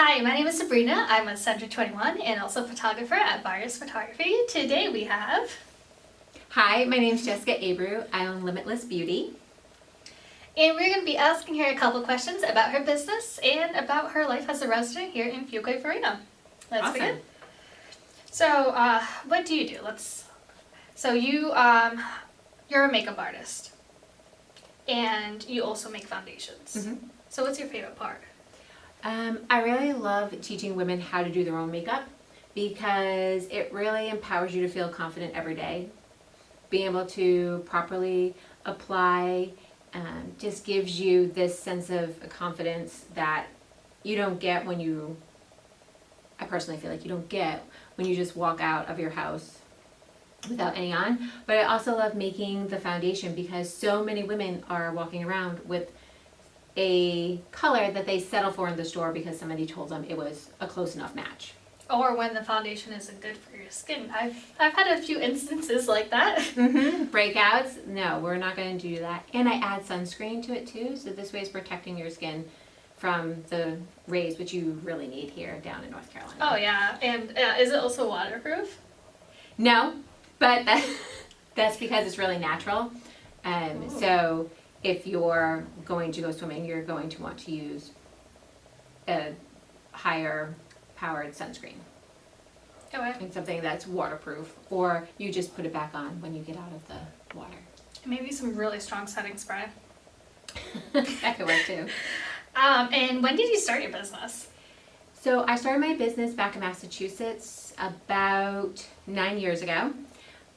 Hi, my name is Sabrina. I'm a Center 21 and also photographer at Virus Photography. Today we have... Hi, my name is Jessica Abreu. I own Limitless Beauty. And we're going to be asking her a couple questions about her business and about her life as a resident here in Fuquay Varina. Let's Awesome. begin. So, what do you do? You're a makeup artist. And you also make foundations. Mm-hmm. So what's your favorite part? I really love teaching women how to do their own makeup because it really empowers you to feel confident every day. Being able to properly apply just gives you this sense of confidence that you don't get I personally feel like you don't get when you just walk out of your house without any on. But I also love making the foundation because so many women are walking around with a color that they settle for in the store because somebody told them it was a close enough match. Or when the foundation isn't good for your skin. I've had a few instances like that. Mm-hmm. Breakouts? No, we're not going to do that. And I add sunscreen to it too, so this way is protecting your skin from the rays, which you really need here down in North Carolina. Oh yeah, and is it also waterproof? No, but that's because it's really natural. So if you're going to go swimming, you're going to want to use a higher powered sunscreen. Okay. And something that's waterproof, or you just put it back on when you get out of the water. Maybe some really strong setting spray. That could work too. And when did you start your business? So I started my business back in Massachusetts about 9 years ago.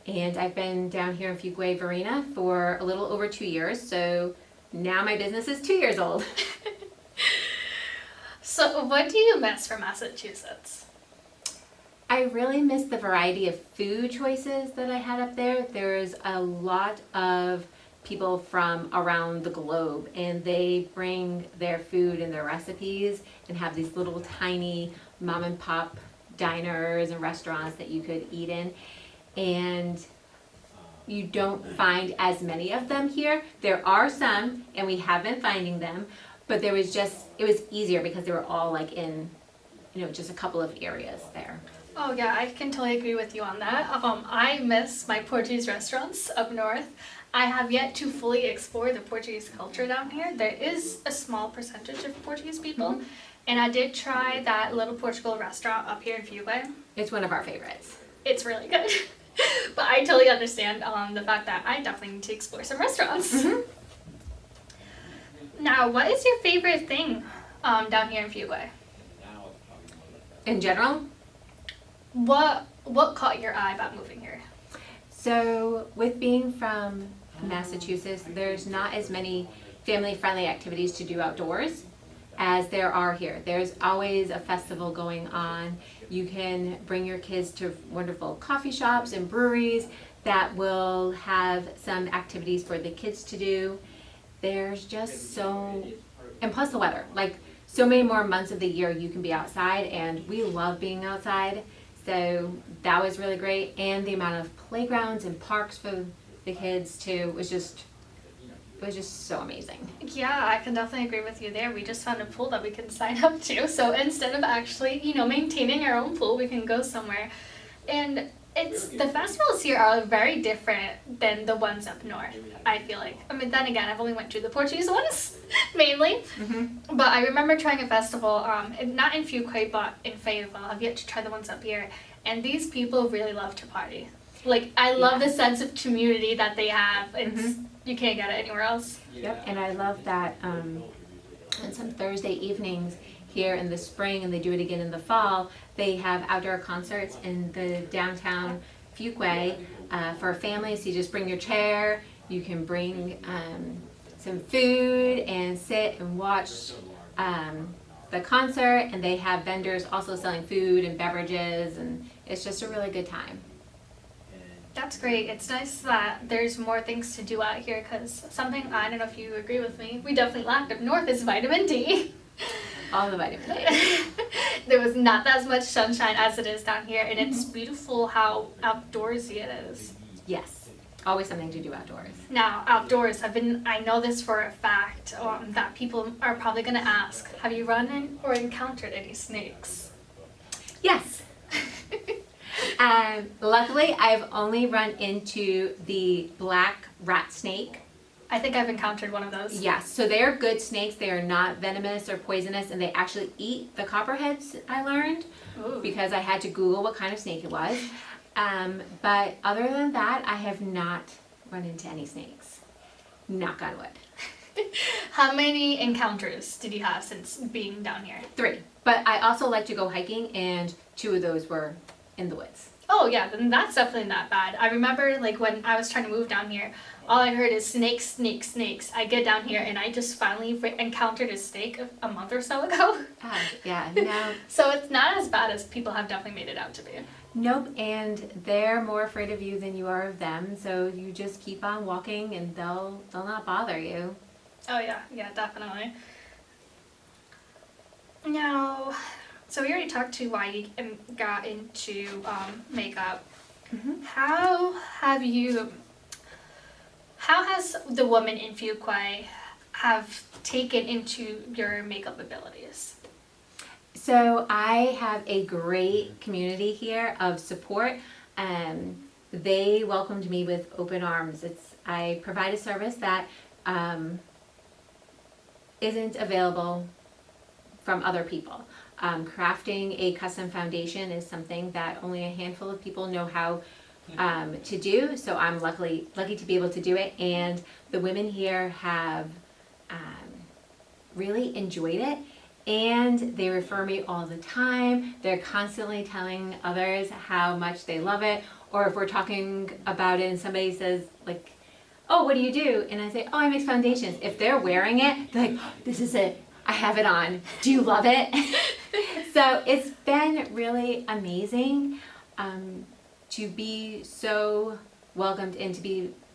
And I've been down here in Fuquay Varina for a little over 2 years. So now my business is 2 years old. So what do you miss from Massachusetts? I really miss the variety of food choices that I had up there. There's a lot of people from around the globe, and they bring their food and their recipes and have these little tiny mom and pop diners and restaurants that you could eat in. And you don't find as many of them here. There are some, and we have been finding them, but it was easier because they were all like in, just a couple of areas there. Oh yeah, I can totally agree with you on that. I miss my Portuguese restaurants up north. I have yet to fully explore the Portuguese culture down here. There is a small percentage of Portuguese people, and I did try that Little Portugal restaurant up here in Fuquay. It's one of our favorites. It's really good. But I totally understand the fact that I definitely need to explore some restaurants. Mm-hmm. Now, what is your favorite thing down here in Fuquay? In general? What caught your eye about moving here? So with being from Massachusetts, there's not as many family-friendly activities to do outdoors as there are here. There's always a festival going on. You can bring your kids to wonderful coffee shops and breweries that will have some activities for the kids to do. There's just and plus the weather, like so many more months of the year you can be outside, and we love being outside. So that was really great, and the amount of playgrounds and parks for the kids too was just so amazing. Yeah, I can definitely agree with you there. We just found a pool that we can sign up to. So instead of actually, maintaining our own pool, we can go somewhere. And the festivals here are very different than the ones up north, I feel like. Then again, I've only went to the Portuguese ones, mainly. Mm-hmm. But I remember trying a festival, not in Fuquay, but in Fayetteville. I've yet to try the ones up here. And these people really love to party. Like, I love the sense of community that they have. You can't get it anywhere else. Yep, and I love that on some Thursday evenings here in the spring, and they do it again in the fall, they have outdoor concerts in the downtown Fuquay for families. You just bring your chair, you can bring some food and sit and watch the concert, and they have vendors also selling food and beverages, and it's just a really good time. That's great. It's nice that there's more things to do out here because something, I don't know if you agree with me, we definitely lacked up north is vitamin D. All the vitamin D. There was not as much sunshine as it is down here, and it's beautiful how outdoorsy it is. Yes. Always something to do outdoors. Now, outdoors, I know this for a fact, that people are probably going to ask, have you run in or encountered any snakes? Yes. Luckily, I've only run into the black rat snake. I think I've encountered one of those. Yes, so they are good snakes. They are not venomous or poisonous, and they actually eat the copperheads, I learned, because I had to Google what kind of snake it was. But other than that, I have not run into any snakes. Knock on wood. How many encounters did you have since being down here? 3. But I also like to go hiking, and 2 of those were in the woods. Oh yeah, then that's definitely not bad. I remember like when I was trying to move down here, all I heard is snakes, snakes, snakes. I get down here and I just finally encountered a snake a month or so ago. Yeah, no. So it's not as bad as people have definitely made it out to be. Nope, and they're more afraid of you than you are of them, so you just keep on walking and they'll not bother you. Oh yeah, definitely. Now, so we already talked to why you got into makeup. Mm-hmm. How has the woman in Fuquay have taken into your makeup abilities? So I have a great community here of support. They welcomed me with open arms. I provide a service that isn't available from other people. Crafting a custom foundation is something that only a handful of people know how to do, so I'm lucky to be able to do it, and the women here have really enjoyed it, and they refer me all the time. They're constantly telling others how much they love it, or if we're talking about it and somebody says like, oh, what do you do? And I say, oh, I make foundations. If they're wearing it, they're like, oh, this is it. I have it on. Do you love it? So it's been really amazing to be so welcomed and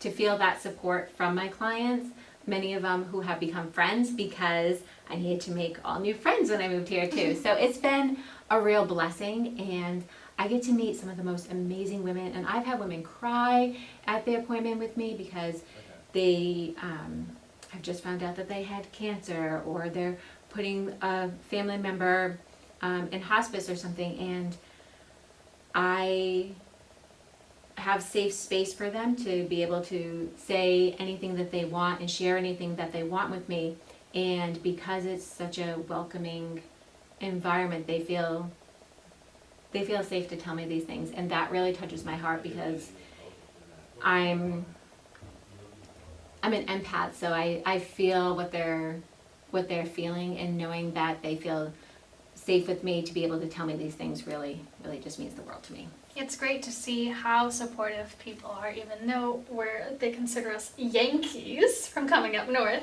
to feel that support from my clients. Many of them who have become friends because I needed to make all new friends when I moved here too. So it's been a real blessing, and I get to meet some of the most amazing women, and I've had women cry at the appointment with me because they have just found out that they had cancer, or they're putting a family member in hospice or something, and I have safe space for them to be able to say anything that they want and share anything that they want with me. And because it's such a welcoming environment, they feel safe to tell me these things, and that really touches my heart because I'm an empath, so I feel what they're feeling, and knowing that they feel safe with me to be able to tell me these things really just means the world to me. It's great to see how supportive people are, even though they consider us Yankees from coming up north.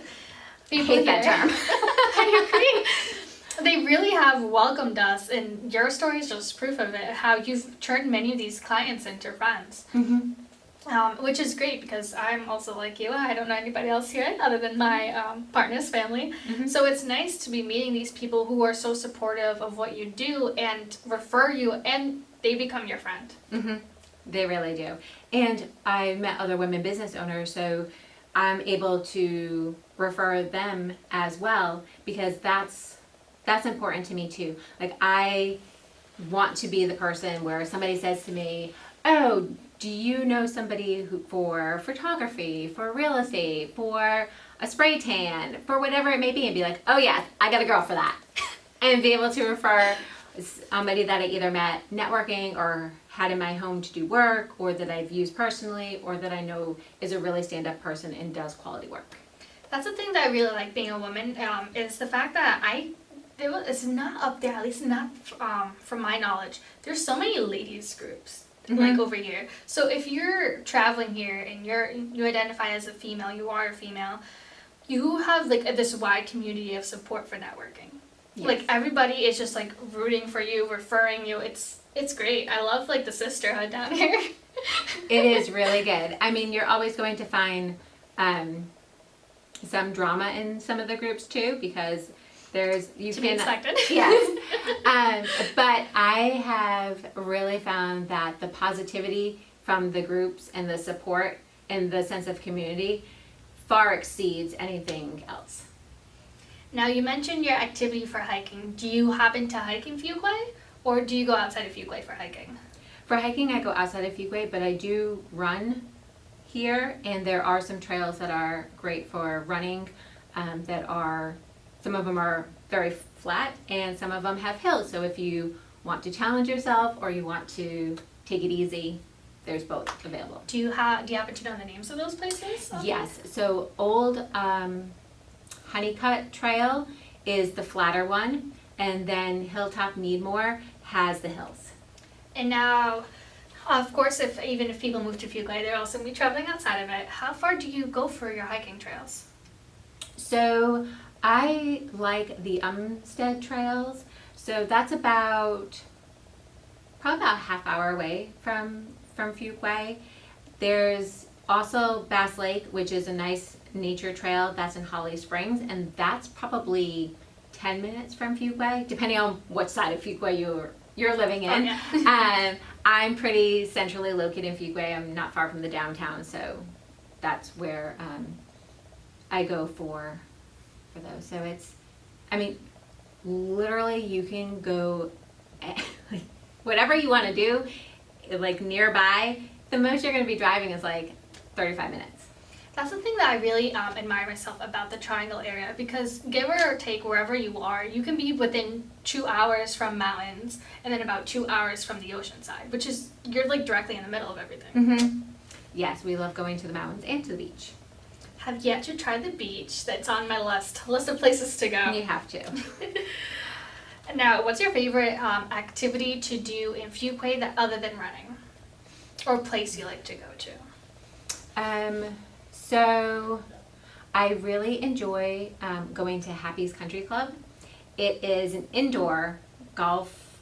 People I hate that term. I agree. They really have welcomed us, and your story is just proof of it, how you've turned many of these clients into friends. Mm-hmm. Which is great because I'm also like you. I don't know anybody else here other than my partner's family. Mm-hmm. So it's nice to be meeting these people who are so supportive of what you do and refer you, and they become your friend. Mm-hmm. They really do. And I met other women business owners, so I'm able to refer them as well, because that's important to me too. Like, I want to be the person where somebody says to me, oh, do you know somebody for photography, for real estate, for a spray tan, for whatever it may be, and be like, oh yeah, I got a girl for that. And be able to refer somebody that I either met networking or had in my home to do work, or that I've used personally, or that I know is a really stand-up person and does quality work. That's the thing that I really like being a woman, is the fact that it's not up there, at least not from my knowledge. There's so many ladies groups. Mm-hmm. Like over here. So if you're traveling here and you identify as a female, you are a female, you have like this wide community of support for networking. Yes. Like everybody is just like rooting for you, referring you. It's great. I love like the sisterhood down here. It is really good. I mean, you're always going to find some drama in some of the groups too, because you to be expected. Yes. But I have really found that the positivity from the groups and the support and the sense of community far exceeds anything else. Now, you mentioned your activity for hiking. Do you happen to hike in Fuquay, or do you go outside of Fuquay for hiking? For hiking, I go outside of Fuquay, but I do run here, and there are some trails that are great for running. Some of them are very flat, and some of them have hills. So if you want to challenge yourself or you want to take it easy, there's both available. Do you happen to know the names of those places? Yes. So Old Honeycut Trail is the flatter one, and then Hilltop Meadmore has the hills. And now, of course, even if people move to Fuquay, they're also going to be traveling outside of it. How far do you go for your hiking trails? So I like the Umstead trails. So that's probably about a half hour away from Fuquay. There's also Bass Lake, which is a nice nature trail that's in Holly Springs, and that's probably 10 minutes from Fuquay, depending on what side of Fuquay you're living in. Oh, yeah. I'm pretty centrally located in Fuquay. I'm not far from the downtown, so that's where I go for those. So literally you can go whatever you want to do, like nearby. The most you're going to be driving is like 35 minutes. That's the thing that I really admire myself about the Triangle area, because give or take wherever you are, you can be within 2 hours from mountains and then about 2 hours from the ocean side, which is, you're like directly in the middle of everything. Mm-hmm. Yes, we love going to the mountains and to the beach. Have yet to try the beach. That's on my list of places to go. You have to. Now, what's your favorite activity to do in Fuquay other than running? Or place you like to go to? So I really enjoy going to Happy's Country Club. It is an indoor golf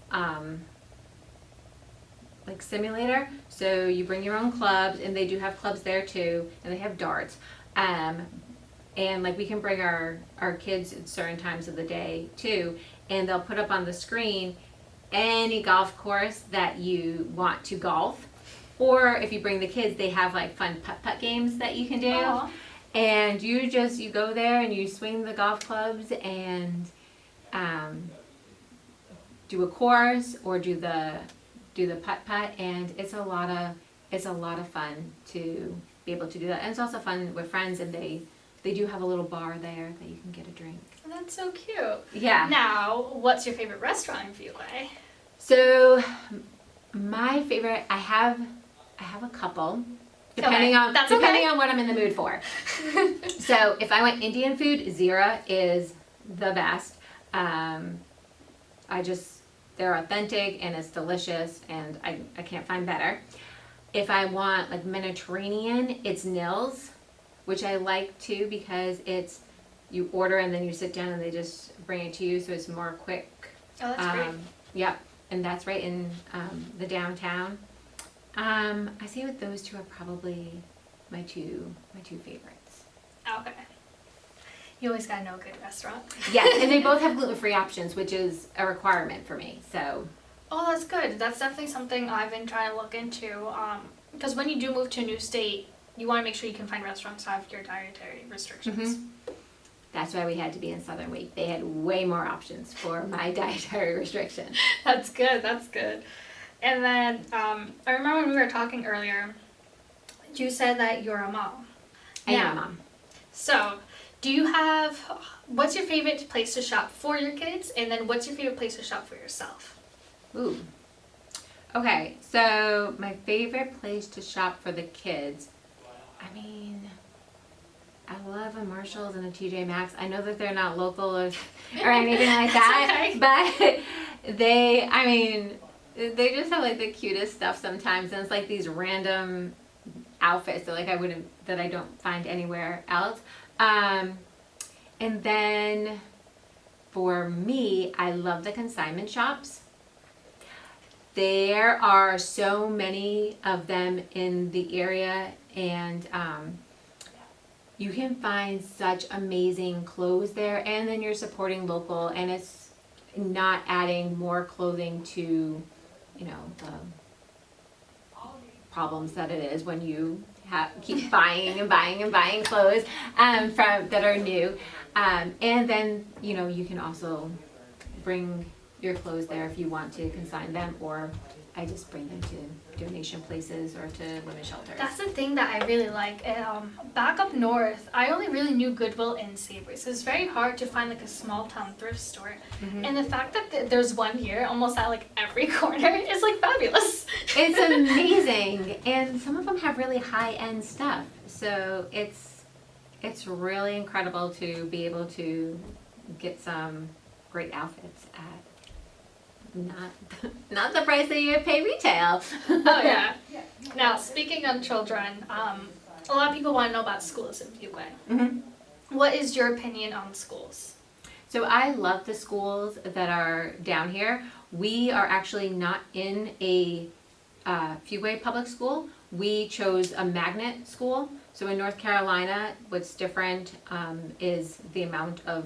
like simulator. So you bring your own clubs, and they do have clubs there too, and they have darts. And like we can bring our kids at certain times of the day too, and they'll put up on the screen any golf course that you want to golf. Or if you bring the kids, they have like fun putt-putt games that you can do. Aww. And you go there and you swing the golf clubs and do a course or do the putt-putt, and it's a lot of fun to be able to do that. And it's also fun with friends, and they do have a little bar there that you can get a drink. That's so cute. Yeah. Now, what's your favorite restaurant in Fuquay? So my favorite, I have a couple, depending on what I'm in the mood for. So if I want Indian food, Zira is the best. They're authentic and it's delicious, and I can't find better. If I want like Mediterranean, it's Nils, which I like too, because you order and then you sit down and they just bring it to you, so it's more quick. Oh, that's great. Yep, and that's right in the downtown. I say with those two are probably my two favorites. Okay. You always gotta know a good restaurant. Yes, and they both have gluten-free options, which is a requirement for me. So. Oh, that's good. That's definitely something I've been trying to look into. Because when you do move to a new state, you want to make sure you can find restaurants that have your dietary restrictions. Mm-hmm. That's why we had to be in Southern Week. They had way more options for my dietary restriction. That's good. That's good. And then I remember when we were talking earlier, you said that you're a mom. I am a mom. So, what's your favorite place to shop for your kids? And then what's your favorite place to shop for yourself? Ooh. Okay, so my favorite place to shop for the kids, I love a Marshalls and a TJ Maxx. I know that they're not local or anything like that, okay. But they just have like the cutest stuff sometimes, and it's like these random outfits that I don't find anywhere else. And then for me, I love the consignment shops. There are so many of them in the area, and you can find such amazing clothes there, and then you're supporting local, and it's not adding more clothing to, the problems that it is when you keep buying and buying and buying clothes from that are new. And then, you know, you can also bring your clothes there if you want to consign them, or I just bring them to donation places or to women's shelters. That's the thing that I really like. Back up north, I only really knew Goodwill in Savory, so it's very hard to find like a small town thrift store. Mm-hmm. And the fact that there's one here almost at like every corner is like fabulous. It's amazing, and some of them have really high-end stuff. So it's really incredible to be able to get some great outfits at not the price that you pay retail. Oh yeah. Now speaking of children, a lot of people want to know about schools in Fuquay. Mm-hmm. What is your opinion on schools? So I love the schools that are down here. We are actually not in a Fuquay public school. We chose a magnet school. So in North Carolina, what's different is the amount of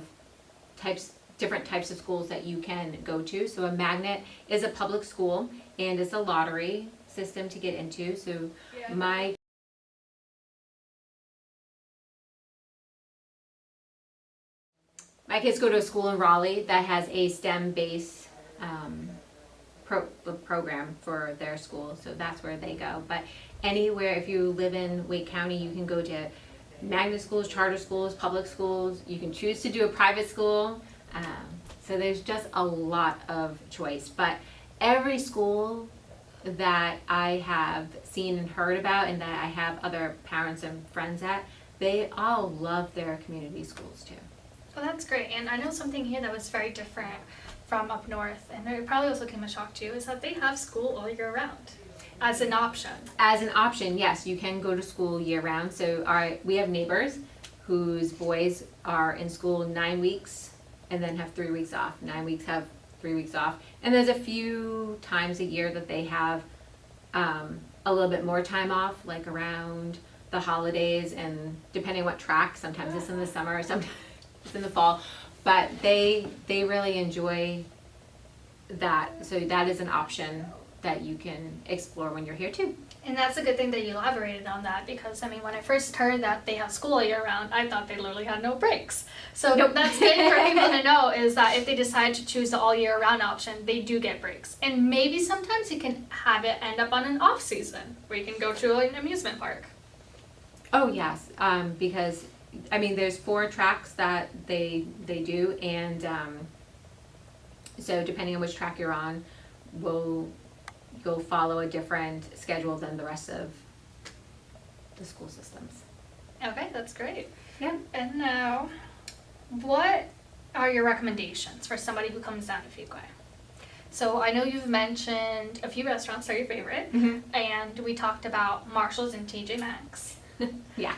different types of schools that you can go to. So a magnet is a public school and it's a lottery system to get into. So my kids go to a school in Raleigh that has a STEM-based program for their school, so that's where they go. But anywhere, if you live in Wake County, you can go to magnet schools, charter schools, public schools. You can choose to do a private school. So there's just a lot of choice. But every school that I have seen and heard about and that I have other parents and friends at, they all love their community schools too. Well, that's great. And I know something here that was very different from up north, and it probably also came as a shock to you, is that they have school all year round as an option. As an option, yes, you can go to school year round. So we have neighbors whose boys are in school 9 weeks and then have 3 weeks off. 9 weeks have 3 weeks off. And there's a few times a year that they have a little bit more time off, like around the holidays, and depending what track, sometimes it's in the summer, sometimes it's in the fall. But they really enjoy that. So that is an option that you can explore when you're here too. And that's a good thing that you elaborated on that, because I mean, when I first heard that they have school all year round, I thought they literally had no breaks. So that's good for people to know, is that if they decide to choose the all year round option, they do get breaks. And maybe sometimes you can have it end up on an off season where you can go to an amusement park. Oh yes, because I mean there's 4 tracks that they do, and so depending on which track you're on, you'll follow a different schedule than the rest of the school systems. Okay, that's great. Yeah. And now, what are your recommendations for somebody who comes down to Fuquay? So I know you've mentioned a few restaurants that are your favorite, and we talked about Marshall's and TJ Maxx. Yeah.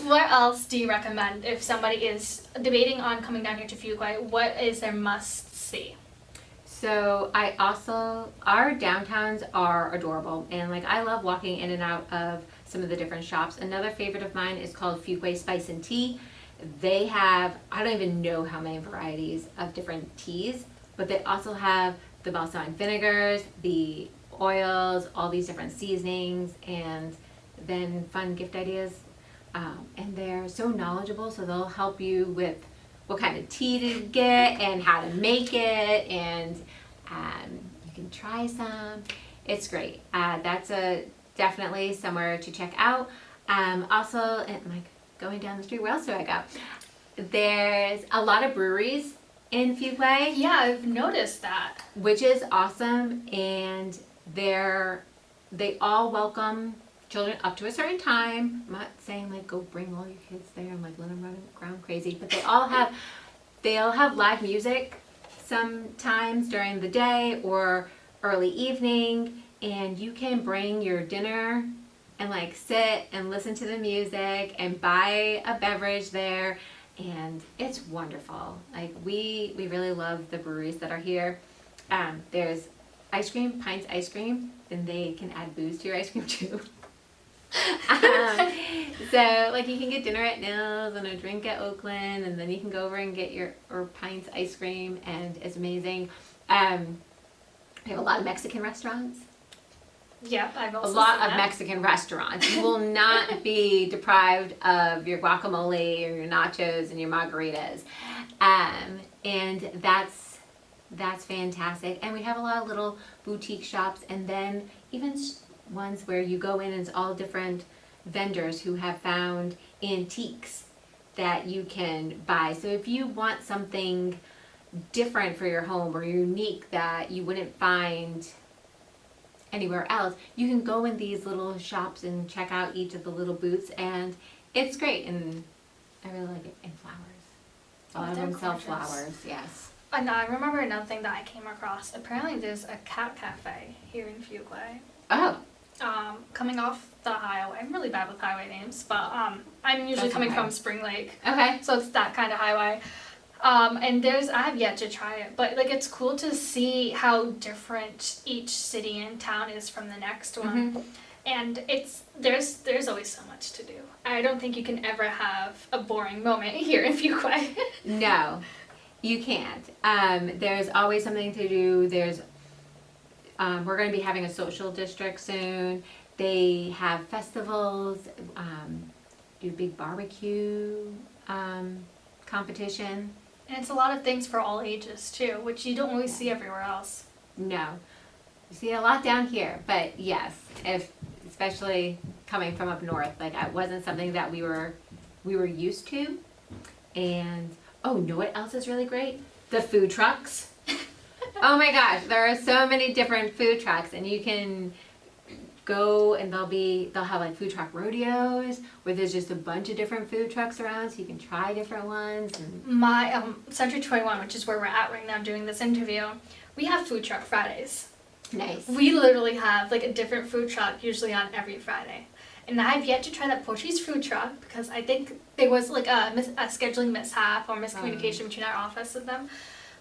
What else do you recommend if somebody is debating on coming down here to Fuquay? What is their must-see? So our downtowns are adorable, and like I love walking in and out of some of the different shops. Another favorite of mine is called Fuquay Spice and Tea. They have, I don't even know how many varieties of different teas, but they also have the balsamic vinegars, the oils, all these different seasonings, and then fun gift ideas. And they're so knowledgeable, so they'll help you with what kind of tea to get and how to make it, and you can try some. It's great. That's definitely somewhere to check out. Also, and like going down the street, where else do I go? There's a lot of breweries in Fuquay. Yeah, I've noticed that. Which is awesome, and they all welcome children up to a certain time. I'm not saying like go bring all your kids there and like let them run around crazy, but they all have live music sometimes during the day or early evening, and you can bring your dinner and like sit and listen to the music and buy a beverage there, and it's wonderful. Like we really love the breweries that are here. There's ice cream, Pints ice cream, and they can add booze to your ice cream too. So like you can get dinner at Nils and a drink at Oakland, and then you can go over and get your Pints ice cream, and it's amazing. We have a lot of Mexican restaurants. Yep, I've a also lot seen of that. Mexican restaurants. You will not be deprived of your guacamole or your nachos and your margaritas. And that's fantastic. And we have a lot of little boutique shops, and then even ones where you go in and it's all different vendors who have found antiques that you can buy. So if you want something different for your home or unique that you wouldn't find anywhere else, you can go in these little shops and check out each of the little booths, and it's great. And I really like it. And flowers. A lot of they're them sell gorgeous. flowers, yes. And I remember another thing that I came across. Apparently, there's a cat cafe here in Fuquay. Oh, Coming off the highway. I'm really bad with highway names, but I'm usually That's coming okay. from Spring Lake, okay. so it's that kind of highway. And I have yet to try it, but like it's cool to see how different each city and town is from the next one. Mhm. And there's always so much to do. I don't think you can ever have a boring moment here in Fuquay. No, you can't. There's always something to do. We're going to be having a social district soon. They have festivals, do big barbecue competition. And it's a lot of things for all ages too, which you don't really see everywhere else. No, you see a lot down here, but yes, especially coming from up north, like it wasn't something that we were used to. And oh, know what else is really great? The food trucks. Oh my gosh, there are so many different food trucks, and you can go and they'll have like food truck rodeos where there's just a bunch of different food trucks around, so you can try different ones. And My Century 21, which is where we're at right now doing this interview, we have food truck Fridays. nice. We literally have like a different food truck usually on every Friday. And I've yet to try that Portuguese food truck because I think there was like a scheduling mishap or miscommunication between our office and them.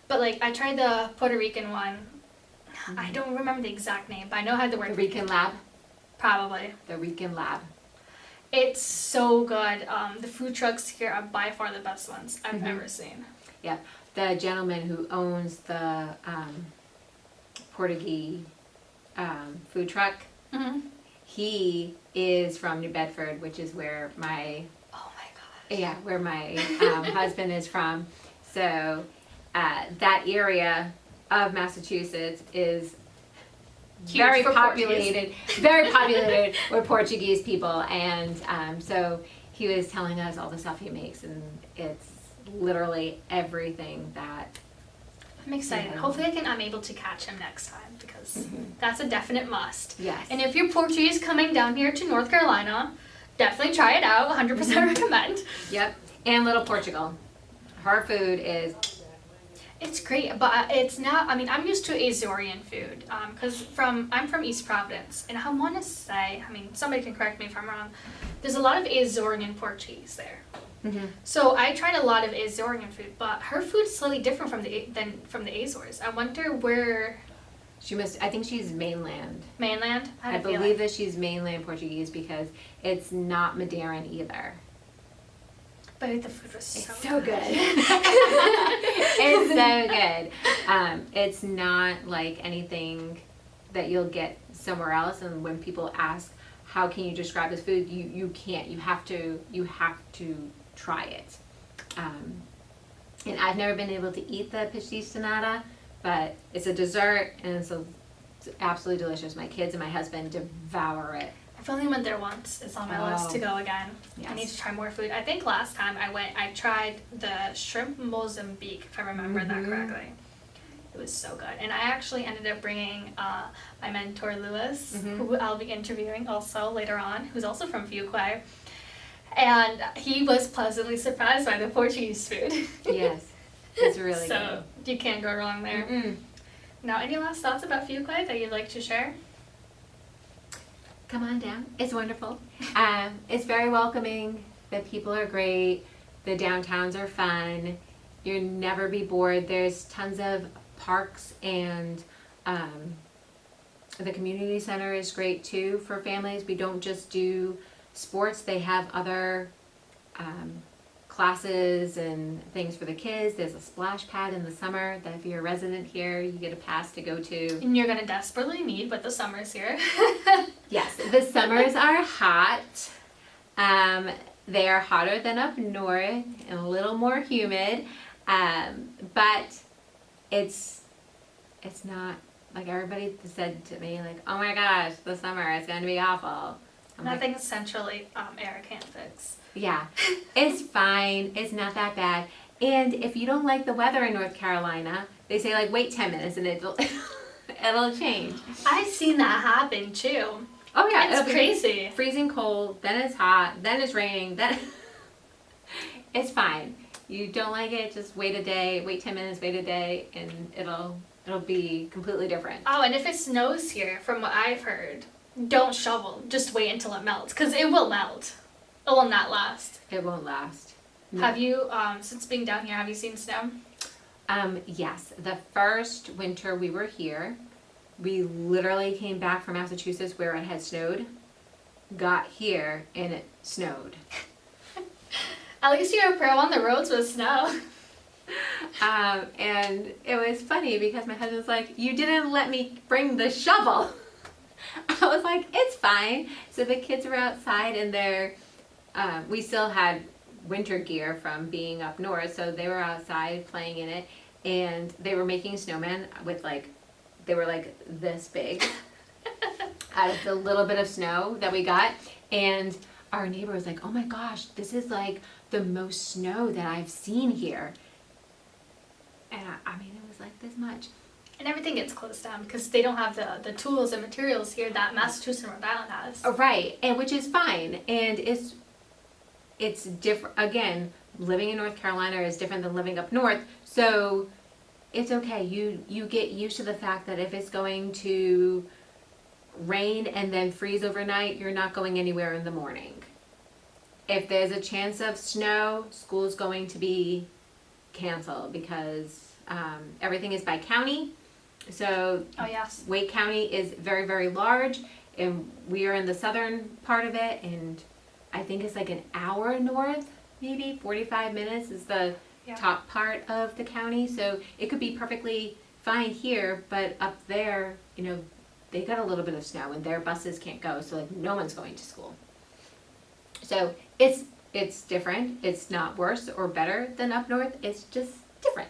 But like I tried the Puerto Rican one. I don't remember the exact name, but I know I had the word The Rican Lab. probably. The Rican Lab. It's so good. The food trucks here are by far the best ones I've Mhm. ever seen. Yeah, the gentleman who owns the Portuguese food truck, Mm-hmm. he is from New Bedford, which is where my Oh my gosh. where my husband is from. So that area of Massachusetts is Huge very for populated, very populated with Portuguese people, and so he was telling us all the stuff he makes, and it's literally everything that. I'm excited. Yeah. Hopefully I'm able to catch him next time because Mhm. that's a definite must. Yes. And if you're Portuguese coming down here to North Carolina, definitely try it out. 100% recommend. Yep, and Little Portugal, her food is. It's great, but it's not. I mean, I'm used to Azorean food because I'm from East Providence, and I want to say, I mean, somebody can correct me if I'm wrong. There's a lot of Azorean Portuguese there. Mm-hmm. So I tried a lot of Azorean food, but her food's slightly different from the Azores. I wonder where I think she's mainland. mainland. I had a feeling. believe that she's mainland Portuguese because it's not Madeiran either. But the food was It's so so good. It's so good. It's not like anything that you'll get somewhere else. And when people ask, how can you describe this food? You can't. You have to try it. And I've never been able to eat the piscisanata, but it's a dessert and it's absolutely delicious. My kids and my husband devour it. I've only went there once. It's on my list to go again. Yes. I need to try more food. I think last time I went, I tried the shrimp Mozambique, if I remember that Mhm. correctly. It was so good. And I actually ended up bringing my mentor, Lewis, Mhm. who I'll be interviewing also later on, who's also from Fuquay. And he was pleasantly surprised by the Portuguese food. Yes, it's really So you can't go wrong good. there. Mm-mm. Now, any last thoughts about Fuquay that you'd like to share? Come on down. It's wonderful. It's very welcoming. The people are great. The downtowns are fun. You'll never be bored. There's tons of parks, and the community center is great too for families. We don't just do sports. They have other classes and things for the kids. There's a splash pad in the summer that if you're a resident here, you get a pass to go to. And you're gonna desperately need with the summers here. Yes, the summers are hot. They are hotter than up north and a little more humid. But it's not like everybody said to me, like, oh my gosh, the summer is going to be awful. Nothing centrally air can't fix. Yeah, it's fine. It's not that bad. And if you don't like the weather in North Carolina, they say like wait 10 minutes and it'll change. I've seen that happen too. Oh yeah, it's crazy. Freezing cold, then it's hot, then it's raining, then it's fine. You don't like it, just wait a day, wait 10 minutes, wait a day, and it'll be completely different. Oh, and if it snows here, from what I've heard, don't shovel. Just wait until it melts, because it will melt. It will not last. It won't last. No. Have you, since being down here, have you seen snow? Yes. The first winter we were here, we literally came back from Massachusetts where it had snowed, got here, and it snowed. At least you're a pro on the roads with snow. And it was funny because my husband's like, you didn't let me bring the shovel. I was like, it's fine. So the kids were outside and we still had winter gear from being up north. So they were outside playing in it and they were making snowmen with they were like this big out of the little bit of snow that we got. And our neighbor was like, oh my gosh, this is like the most snow that I've seen here. And I mean, it was like this much. And everything gets closed down because they don't have the tools and materials here that Massachusetts and Rhode Island has. Right, and which is fine. And it's different. Again, living in North Carolina is different than living up north. So it's okay. You get used to the fact that if it's going to rain and then freeze overnight, you're not going anywhere in the morning. If there's a chance of snow, school's going to be canceled because everything is by county. So oh yes, Wake County is very, very large, and we are in the southern part of it, and I think it's like an hour north, maybe 45 minutes is the top part of the county. So it could be perfectly fine here, but up there, they got a little bit of snow and their buses can't go, so like no one's going to school. So it's different. It's not worse or better than up north. It's just different.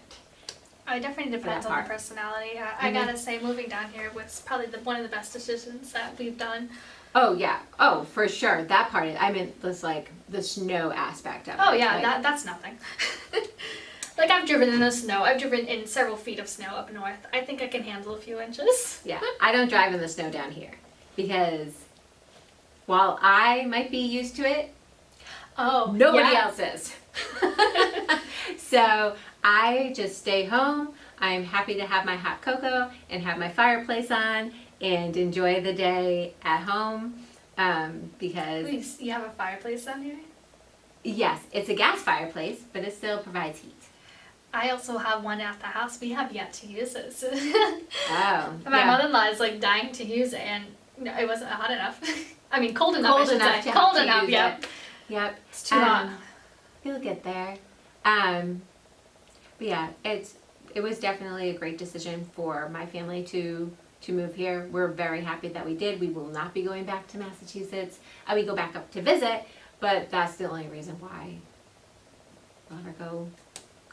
It definitely depends on the personality. I gotta say, moving down here was probably one of the best decisions that we've done. Oh yeah. Oh, for sure. That part. I mean, this like the snow aspect of it. Oh yeah, that's nothing. Like I've driven in the snow. I've driven in several feet of snow up north. I think I can handle a few inches. Yeah, I don't drive in the snow down here because while I might be used to it, nobody else is. So I just stay home. I'm happy to have my hot cocoa and have my fireplace on and enjoy the day at home because... Please, you have a fireplace down here? Yes, it's a gas fireplace, but it still provides heat. I also have one at the house. We have yet to use it. So My mother-in-law is like dying to use it, and it wasn't hot enough. I mean, cold enough. Cold enough. Cold enough. Yep. Yep. It's too hot. You'll get there. But yeah, it was definitely a great decision for my family to move here. We're very happy that we did. We will not be going back to Massachusetts. We go back up to visit, but that's the only reason why we'll ever go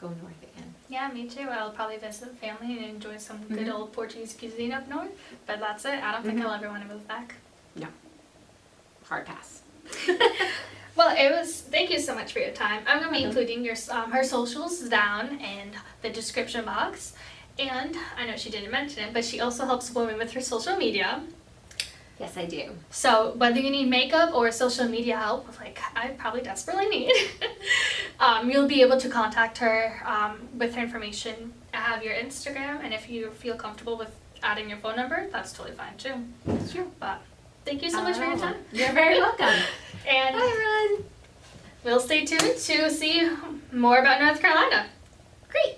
north again. Yeah, me too. I'll probably visit family and enjoy some good old Portuguese cuisine up north. But that's it. I don't think I'll ever want to move back. No. Hard pass. Well, thank you so much for your time. I'm going to be including her socials down in the description box. And I know she didn't mention it, but she also helps women with her social media. Yes, I do. So whether you need makeup or social media help, like I probably desperately need, you'll be able to contact her with her information. I have your Instagram, and if you feel comfortable with adding your phone number, that's totally fine too. Sure. But thank you so much for your time. You're very welcome. And bye, everyone. We'll stay tuned to see more about North Carolina. Great.